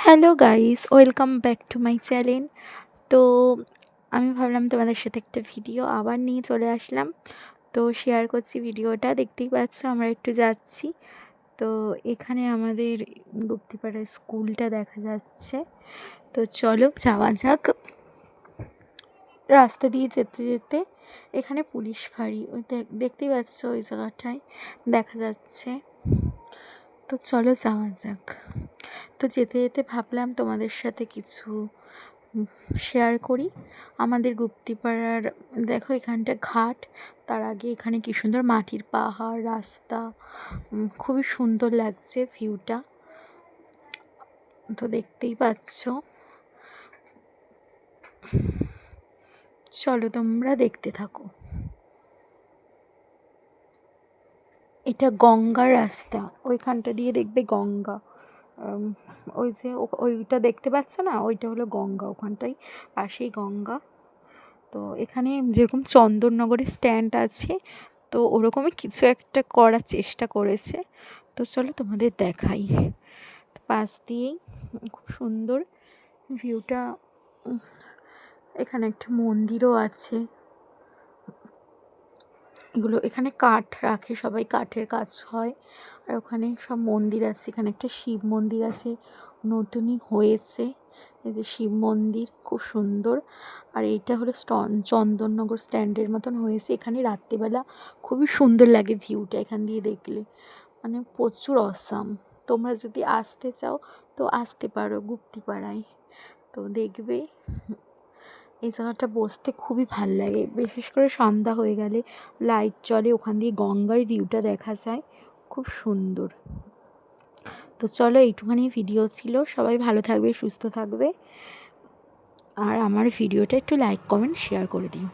Hello guys, welcome back to my channel. তো আমি ভাবলাম তোমাদের সাথে একটা ভিডিও আবার নিয়ে চলে আসলাম। তো শেয়ার করছি ভিডিওটা। দেখতেই পাচ্ছ আমরা একটু যাচ্ছি। তো এখানে আমাদের গুপ্তিপাড়ার স্কুলটা দেখা যাচ্ছে। তো চলো যাওয়া যাক। রাস্তা দিয়ে যেতে যেতে এখানে পুলিশ ফাঁড়ি ওই দেখতেই পাচ্ছ, ওই জায়গাটায় দেখা যাচ্ছে। তো চলো যাওয়া যাক। তো যেতে যেতে ভাবলাম তোমাদের সাথে কিছু শেয়ার করি। আমাদের গুপ্তিপাড়ার দেখো এখানটা ঘাট, তার আগে এখানে কি সুন্দর মাটির পাহাড়, রাস্তা, খুবই সুন্দর লাগছে ভিউটা। তো দেখতেই পাচ্ছ, চলো তোমরা দেখতে থাকো। এটা গঙ্গার রাস্তা, ওইখানটা দিয়ে দেখবে গঙ্গা। ওই যে ওইটা দেখতে পাচ্ছ না, ওইটা হলো গঙ্গা, ওখানটাই পাশেই গঙ্গা। তো এখানে যেরকম চন্দননগরে স্ট্যান্ড আছে, তো ওরকমই কিছু একটা করার চেষ্টা করেছে। তো চলো তোমাদের দেখাই। পাশ দিয়েই খুব সুন্দর ভিউটা। এখানে একটা মন্দিরও আছে। এগুলো এখানে কাঠ রাখে, সবাই কাঠের কাজ হয়। আর ওখানে সব মন্দির আছে, এখানে একটা শিব মন্দির আছে, নতুনই হয়েছে। এই যে শিব মন্দির, খুব সুন্দর। আর এইটা হলো চন্দননগর স্ট্যান্ডের মতন হয়েছে। এখানে রাত্রিবেলা খুবই সুন্দর লাগে ভিউটা, এখান দিয়ে দেখলে মানে প্রচুর অসাম। তোমরা যদি আসতে চাও তো আসতে পারো গুপ্তিপাড়ায়। তো দেখবে এই জায়গাটা বসতে খুবই ভাল লাগে, বিশেষ করে সন্ধ্যা হয়ে গেলে লাইট জ্বলে, ওখান দিয়ে গঙ্গার ভিউটা দেখা যায়, খুব সুন্দর। তো চলো এইটুখানি ভিডিও ছিল। সবাই ভালো থাকবে, সুস্থ থাকবে। আর আমার ভিডিওটা একটু লাইক কমেন্ট শেয়ার করে দিও।